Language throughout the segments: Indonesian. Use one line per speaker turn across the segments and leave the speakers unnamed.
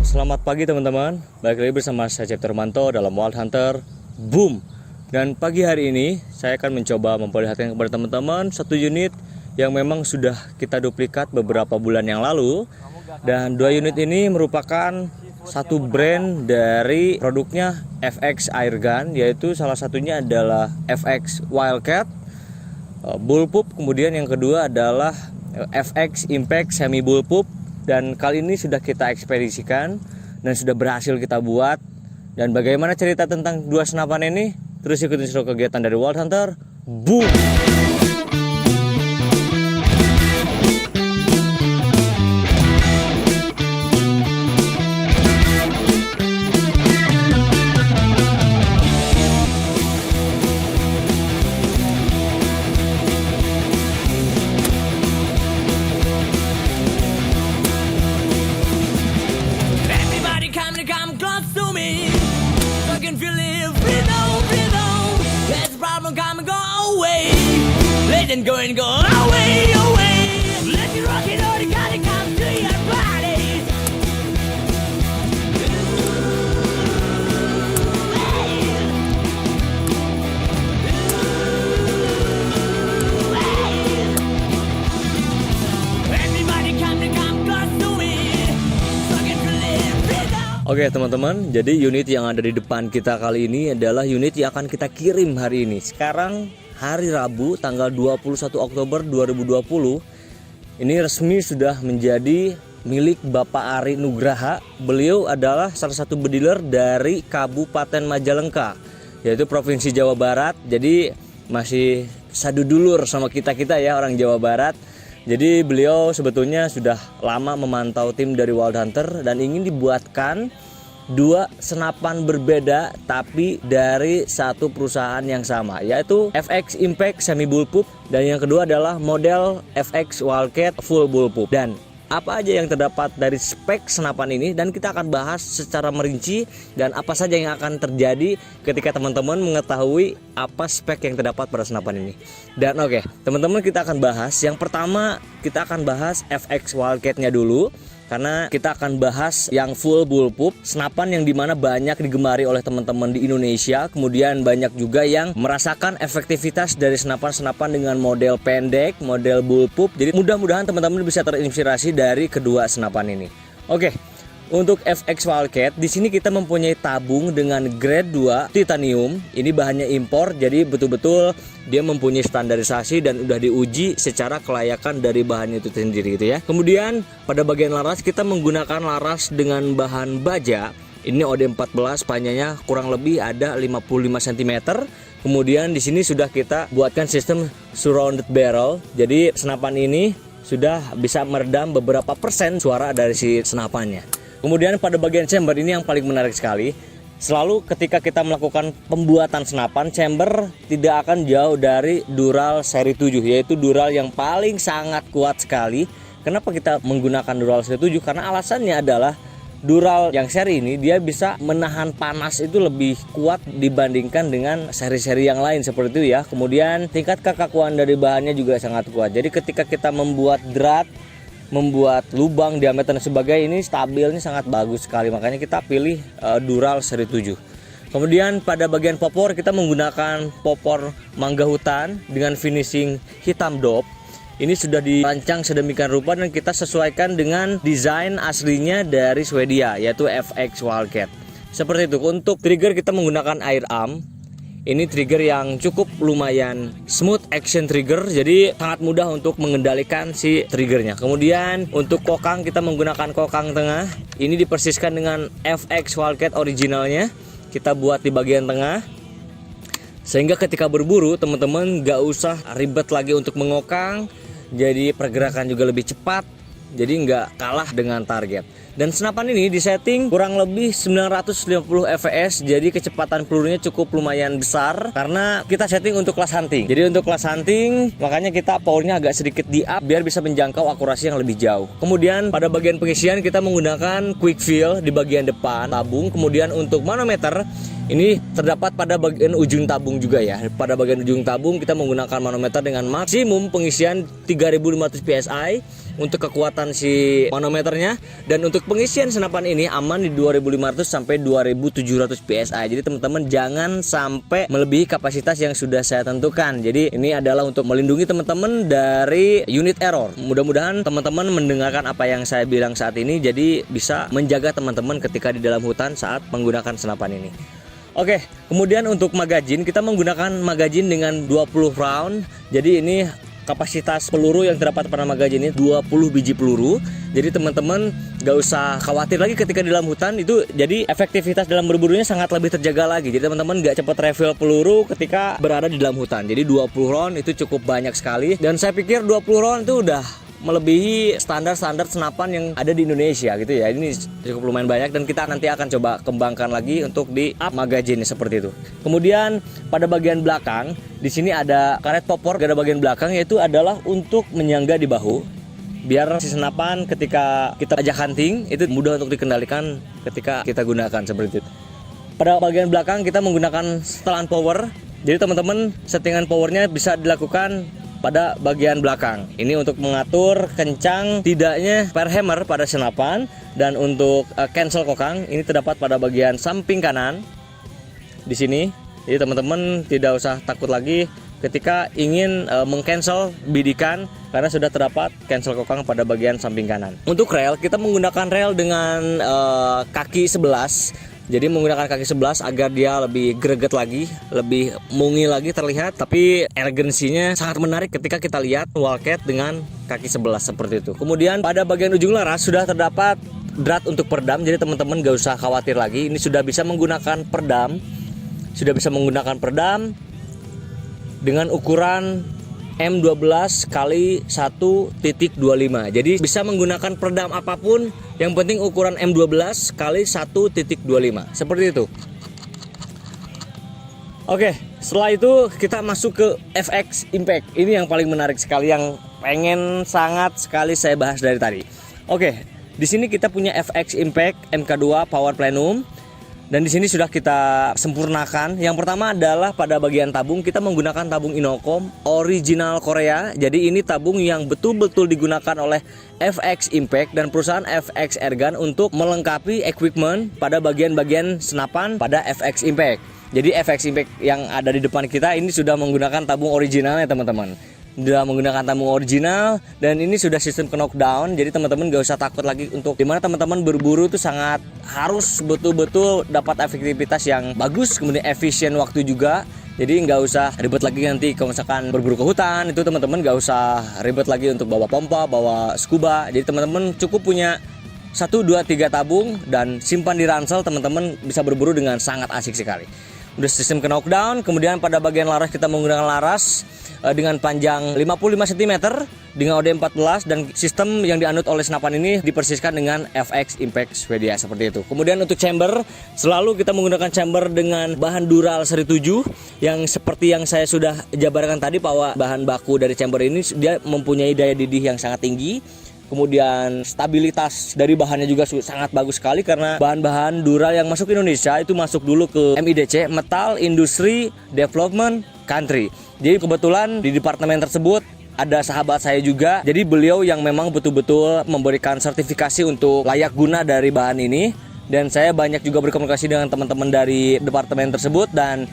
Selamat pagi teman-teman. Balik lagi bersama saya Cipto Hermanto dalam Wild Hunter Boom. Dan pagi hari ini saya akan mencoba memperlihatkan kepada teman-teman satu unit yang memang sudah kita duplikat beberapa bulan yang lalu. Dan dua unit ini merupakan satu brand dari produknya FX Airgun, yaitu salah satunya adalah FX Wildcat Bullpup, kemudian yang kedua adalah FX Impact Semi Bullpup. Dan kali ini sudah kita ekspedisikan dan sudah berhasil kita buat. Dan bagaimana cerita tentang dua senapan ini? Terus ikutin seluruh kegiatan dari Wild Hunter Boom.
Come close to me, so I can feel it. Breathe on. Let's problem come and go away. Let it go and go away. Let me rock it all, gotta come to your body. Everybody come close to me, so I can feel it. Breathe on.
Oke teman-teman, jadi unit yang ada di depan kita kali ini adalah unit yang akan kita kirim hari ini. Sekarang hari Rabu tanggal 21 Oktober 2020. Ini resmi sudah menjadi milik Bapak Ari Nugraha. Beliau adalah salah satu bediler dari Kabupaten Majalengka, yaitu Provinsi Jawa Barat. Jadi masih sadudulur sama kita-kita ya, orang Jawa Barat. Jadi beliau sebetulnya sudah lama memantau tim dari Wild Hunter dan ingin dibuatkan dua senapan berbeda tapi dari satu perusahaan yang sama, yaitu FX Impact Semi Bullpup dan yang kedua adalah model FX Wildcat Full Bullpup. Dan apa aja yang terdapat dari spek senapan ini, dan kita akan bahas secara merinci dan apa saja yang akan terjadi ketika teman-teman mengetahui apa spek yang terdapat pada senapan ini. Dan oke, teman-teman, kita akan bahas yang pertama, kita akan bahas FX Wildcat-nya dulu, karena kita akan bahas yang full bullpup, senapan yang dimana banyak digemari oleh teman-teman di Indonesia. Kemudian banyak juga yang merasakan efektivitas dari senapan-senapan dengan model pendek, model bullpup. Jadi mudah-mudahan teman-teman bisa terinspirasi dari kedua senapan ini. Oke, untuk FX Wildcat di sini kita mempunyai tabung dengan grade 2 titanium. Ini bahannya impor, jadi betul-betul dia mempunyai standarisasi dan udah diuji secara kelayakan dari bahannya itu sendiri gitu ya. Kemudian pada bagian laras kita menggunakan laras dengan bahan baja. Ini OD14, panjangnya kurang lebih ada 55 cm. Kemudian di sini sudah kita buatkan sistem surrounded barrel. Jadi senapan ini sudah bisa meredam beberapa persen suara dari si senapannya. Kemudian pada bagian chamber ini yang paling menarik sekali. Selalu ketika kita melakukan pembuatan senapan, chamber tidak akan jauh dari Dural seri 7, yaitu Dural yang paling sangat kuat sekali. Kenapa kita menggunakan Dural seri 7? Karena alasannya adalah Dural yang seri ini dia bisa menahan panas itu lebih kuat dibandingkan dengan seri-seri yang lain seperti itu ya. Kemudian tingkat kekakuan dari bahannya juga sangat kuat. Jadi ketika kita membuat drat, membuat lubang, diameter dan sebagainya, ini stabilnya sangat bagus sekali. Makanya kita pilih Dural seri 7. Kemudian pada bagian popor kita menggunakan popor mangga hutan dengan finishing hitam dop. Ini sudah dirancang sedemikian rupa dan kita sesuaikan dengan desain aslinya dari Swedia, yaitu FX Wildcat. Seperti itu. Untuk trigger kita menggunakan air arm. Ini trigger yang cukup lumayan smooth action trigger, jadi sangat mudah untuk mengendalikan si triggernya. Kemudian untuk kokang kita menggunakan kokang tengah. Ini dipersiskan dengan FX Wildcat originalnya. Kita buat di bagian tengah, sehingga ketika berburu teman-teman gak usah ribet lagi untuk mengokang. Jadi pergerakan juga lebih cepat, jadi nggak kalah dengan target. Dan senapan ini disetting kurang lebih 950 fps, jadi kecepatan pelurunya cukup lumayan besar karena kita setting untuk kelas hunting. Jadi untuk kelas hunting makanya kita powernya agak sedikit di up biar bisa menjangkau akurasi yang lebih jauh. Kemudian pada bagian pengisian kita menggunakan quick fill di bagian depan tabung. Kemudian untuk manometer ini terdapat pada bagian ujung tabung juga ya. Pada bagian ujung tabung kita menggunakan manometer dengan maksimum pengisian 3500 psi. untuk kekuatan si manometernya, dan untuk pengisian senapan ini aman di 2500 sampai 2700 PSI. Jadi teman-teman jangan sampai melebihi kapasitas yang sudah saya tentukan. Jadi ini adalah untuk melindungi teman-teman dari unit error. Mudah-mudahan teman-teman mendengarkan apa yang saya bilang saat ini, jadi bisa menjaga teman-teman ketika di dalam hutan saat menggunakan senapan ini. Oke, kemudian untuk magazin kita menggunakan magazin dengan 20 round. Jadi ini kapasitas peluru yang terdapat pada magazin ini 20 biji peluru. Jadi teman-teman gak usah khawatir lagi ketika di dalam hutan itu. Jadi efektivitas dalam berburunya sangat lebih terjaga lagi. Jadi teman-teman gak cepat refill peluru ketika berada di dalam hutan. Jadi 20 round itu cukup banyak sekali. Dan saya pikir 20 round itu udah melebihi standar-standar senapan yang ada di Indonesia gitu ya. Ini cukup lumayan banyak dan kita nanti akan coba kembangkan lagi untuk di up magazine seperti itu. Kemudian pada bagian belakang di sini ada karet popor pada bagian belakang, yaitu adalah untuk menyangga di bahu biar si senapan ketika kita ajak hunting itu mudah untuk dikendalikan ketika kita gunakan seperti itu. Pada bagian belakang kita menggunakan setelan power. Jadi teman-teman settingan powernya bisa dilakukan pada bagian belakang. Ini untuk mengatur kencang tidaknya per hammer pada senapan, dan untuk cancel kokang ini terdapat pada bagian samping kanan di sini. Jadi teman-teman tidak usah takut lagi ketika ingin mengcancel bidikan karena sudah terdapat cancel kokang pada bagian samping kanan. Untuk rel kita menggunakan rel dengan kaki 11. Jadi menggunakan kaki 11 agar dia lebih greget lagi, lebih mungil lagi terlihat. Tapi elegansinya sangat menarik ketika kita lihat wallcat dengan kaki 11 seperti itu. Kemudian pada bagian ujung laras sudah terdapat drat untuk peredam. Jadi teman-teman gak usah khawatir lagi. Ini sudah bisa menggunakan peredam. Sudah bisa menggunakan peredam dengan ukuran M12 kali 1.25. Jadi bisa menggunakan peredam apapun, yang penting ukuran M12 kali 1.25 seperti itu. Oke, setelah itu kita masuk ke FX Impact. Ini yang paling menarik sekali, yang pengen sangat sekali saya bahas dari tadi. Oke, di sini kita punya FX Impact MK2 Power Plenum. Dan di sini sudah kita sempurnakan. Yang pertama adalah pada bagian tabung kita menggunakan tabung Inokom original Korea. Jadi ini tabung yang betul-betul digunakan oleh FX Impact dan perusahaan FX Airgun untuk melengkapi equipment pada bagian-bagian senapan pada FX Impact. Jadi FX Impact yang ada di depan kita ini sudah menggunakan tabung originalnya teman-teman. Sudah menggunakan tabung original dan ini sudah sistem knockdown. Jadi teman-teman gak usah takut lagi untuk dimana teman-teman berburu itu sangat harus betul-betul dapat efektivitas yang bagus, kemudian efisien waktu juga. Jadi nggak usah ribet lagi nanti kalau misalkan berburu ke hutan itu teman-teman nggak usah ribet lagi untuk bawa pompa, bawa scuba. Jadi teman-teman cukup punya 1, 2, 3 tabung dan simpan di ransel, teman-teman bisa berburu dengan sangat asik sekali. Udah sistem knockdown. Kemudian pada bagian laras kita menggunakan laras dengan panjang 55 cm dengan OD14, dan sistem yang dianut oleh senapan ini dipersiskan dengan FX Impact Swedia seperti itu. Kemudian untuk chamber selalu kita menggunakan chamber dengan bahan Dural seri 7 yang seperti yang saya sudah jabarkan tadi, bahwa bahan baku dari chamber ini dia mempunyai daya didih yang sangat tinggi. Kemudian stabilitas dari bahannya juga sangat bagus sekali karena bahan-bahan Dural yang masuk ke Indonesia itu masuk dulu ke MIDC, Metal Industry Development Country. Jadi kebetulan di departemen tersebut ada sahabat saya juga. Jadi beliau yang memang betul-betul memberikan sertifikasi untuk layak guna dari bahan ini. Dan saya banyak juga berkomunikasi dengan teman-teman dari departemen tersebut dan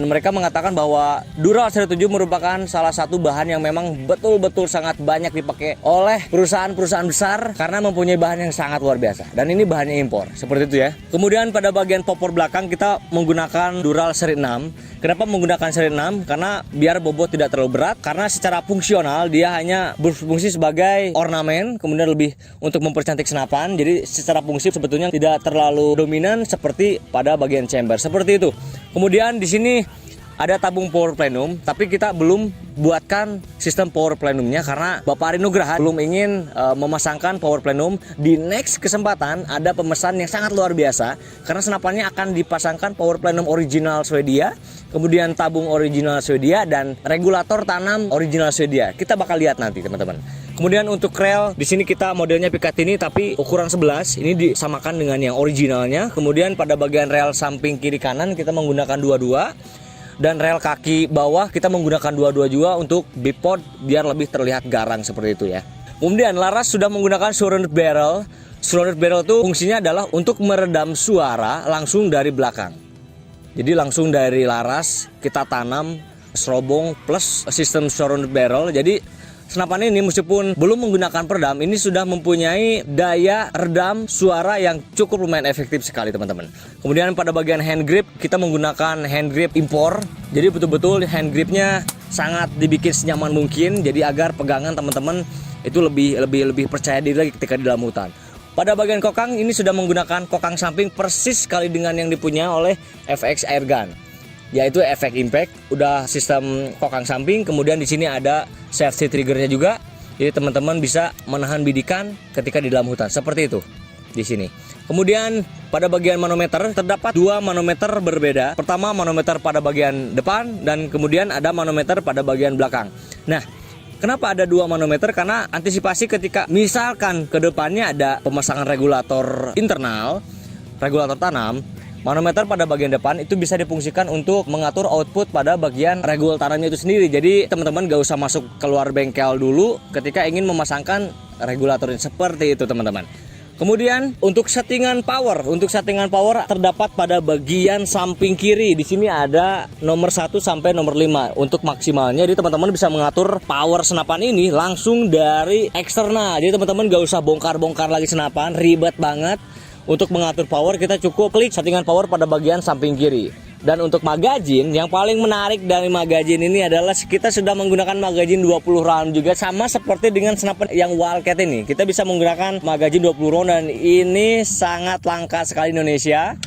mereka mengatakan bahwa Dural seri 7 merupakan salah satu bahan yang memang betul-betul sangat banyak dipakai oleh perusahaan-perusahaan besar karena mempunyai bahan yang sangat luar biasa. Dan ini bahannya impor, seperti itu ya. Kemudian pada bagian popor belakang kita menggunakan Dural seri 6. Kenapa menggunakan seri 6? Karena biar bobot tidak terlalu berat, karena secara fungsional dia hanya berfungsi sebagai ornamen, kemudian lebih untuk mempercantik senapan. Jadi secara fungsi sebetulnya tidak terlalu dominan seperti pada bagian chamber, seperti itu. Kemudian di sini ada tabung power plenum, tapi kita belum buatkan sistem power plenumnya karena Bapak Ari Nugraha belum ingin memasangkan power plenum. Di next kesempatan ada pemesan yang sangat luar biasa karena senapannya akan dipasangkan power plenum original Swedia, kemudian tabung original Swedia dan regulator tanam original Swedia. Kita bakal lihat nanti teman-teman. Kemudian untuk rel di sini kita modelnya Picatinny tapi ukuran 11. Ini disamakan dengan yang originalnya. Kemudian pada bagian rel samping kiri kanan kita menggunakan 22. Dan rel kaki bawah kita menggunakan 22 juga untuk bipod biar lebih terlihat garang seperti itu ya. Kemudian Laras sudah menggunakan surrounded barrel. Surrounded barrel itu fungsinya adalah untuk meredam suara langsung dari belakang. Jadi langsung dari Laras kita tanam serobong plus sistem surrounded barrel. Jadi senapan ini meskipun belum menggunakan peredam, ini sudah mempunyai daya redam suara yang cukup lumayan efektif sekali teman-teman. Kemudian pada bagian hand grip kita menggunakan hand grip impor. Jadi betul-betul hand gripnya sangat dibikin senyaman mungkin. Jadi agar pegangan teman-teman itu lebih percaya diri lagi ketika di dalam hutan. Pada bagian kokang ini sudah menggunakan kokang samping persis sekali dengan yang dipunyai oleh FX Airgun, yaitu efek impact, udah sistem kokang samping. Kemudian di sini ada safety triggernya juga, jadi teman-teman bisa menahan bidikan ketika di dalam hutan seperti itu di sini. Kemudian pada bagian manometer terdapat dua manometer berbeda. Pertama manometer pada bagian depan dan kemudian ada manometer pada bagian belakang. Nah, kenapa ada dua manometer? Karena antisipasi ketika misalkan ke depannya ada pemasangan regulator internal, regulator tanam, manometer pada bagian depan itu bisa difungsikan untuk mengatur output pada bagian regulator tanamnya itu sendiri. Jadi teman-teman gak usah masuk keluar bengkel dulu ketika ingin memasangkan regulatornya, seperti itu teman-teman. Kemudian untuk settingan power, terdapat pada bagian samping kiri. Di sini ada nomor 1 sampai nomor 5 untuk maksimalnya. Jadi teman-teman bisa mengatur power senapan ini langsung dari eksternal. Jadi teman-teman gak usah bongkar-bongkar lagi senapan, ribet banget. Untuk mengatur power kita cukup klik settingan power pada bagian samping kiri. Dan untuk magazine, yang paling menarik dari magazine ini adalah kita sudah menggunakan magazine 20 round juga, sama seperti dengan senapan yang Wildcat ini. Kita bisa menggunakan magazine 20 round dan ini sangat langka sekali di Indonesia.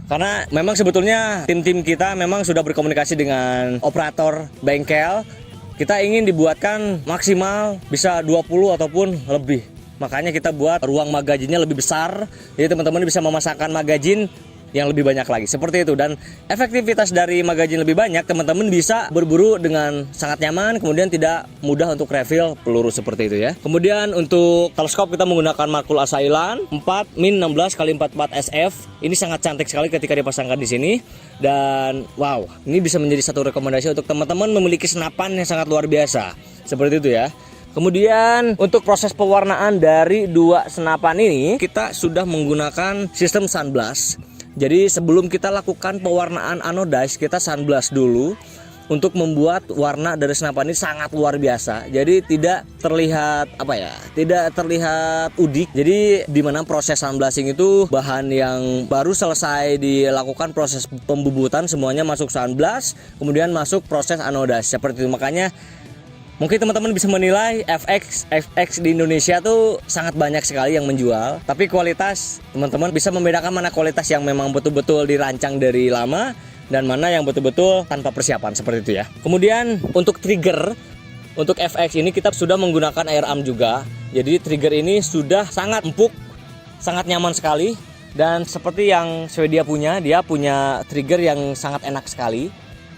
Karena memang sebetulnya tim-tim kita memang sudah berkomunikasi dengan operator bengkel. Kita ingin dibuatkan maksimal bisa 20 ataupun lebih. Makanya kita buat ruang magazinnya lebih besar. Jadi teman-teman bisa memasangkan magazine yang lebih banyak lagi, seperti itu. Dan efektivitas dari magazine lebih banyak, teman-teman bisa berburu dengan sangat nyaman, kemudian tidak mudah untuk refill peluru seperti itu ya. Kemudian untuk teleskop kita menggunakan Markul Asailan 4-16x44 SF. Ini sangat cantik sekali ketika dipasangkan di sini. Dan wow, ini bisa menjadi satu rekomendasi untuk teman-teman memiliki senapan yang sangat luar biasa, seperti itu ya. Kemudian untuk proses pewarnaan dari dua senapan ini, kita sudah menggunakan sistem sunblast. Jadi sebelum kita lakukan pewarnaan anodize, kita sunblast dulu untuk membuat warna dari senapan ini sangat luar biasa. Jadi tidak terlihat tidak terlihat udik. Jadi di mana proses sunblasting itu bahan yang baru selesai dilakukan proses pembubutan semuanya masuk sunblast, kemudian masuk proses anodize seperti itu. Makanya mungkin teman-teman bisa menilai FX di Indonesia tuh sangat banyak sekali yang menjual, tapi kualitas teman-teman bisa membedakan mana kualitas yang memang betul-betul dirancang dari lama dan mana yang betul-betul tanpa persiapan, seperti itu ya. Kemudian untuk trigger, untuk FX ini kita sudah menggunakan air arm juga. Jadi trigger ini sudah sangat empuk, sangat nyaman sekali. Dan seperti yang Swedia punya, dia punya trigger yang sangat enak sekali.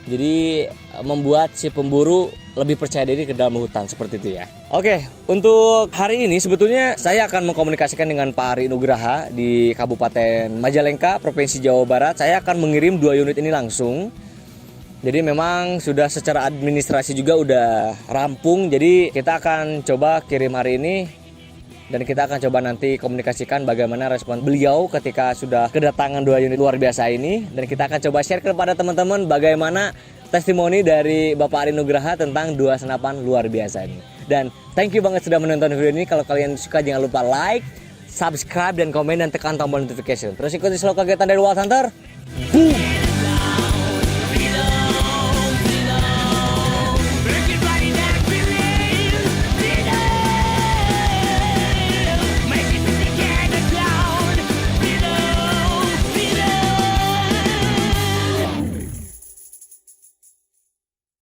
Jadi membuat si pemburu lebih percaya diri ke dalam hutan, seperti itu ya. Oke, untuk hari ini sebetulnya saya akan mengkomunikasikan dengan Pak Ari Nugraha di Kabupaten Majalengka, Provinsi Jawa Barat. Saya akan mengirim 2 unit ini langsung. Jadi memang sudah secara administrasi juga udah rampung. Jadi kita akan coba kirim hari ini. Dan kita akan coba nanti komunikasikan bagaimana respon beliau ketika sudah kedatangan 2 unit luar biasa ini. Dan kita akan coba share kepada teman-teman bagaimana testimoni dari Bapak Ari Nugraha tentang 2 senapan luar biasa ini. Dan thank you banget sudah menonton video ini. Kalau kalian suka jangan lupa like, subscribe, dan komen, dan tekan tombol notification. Terus ikuti selalu kegiatan dari Wild Hunter. Boom!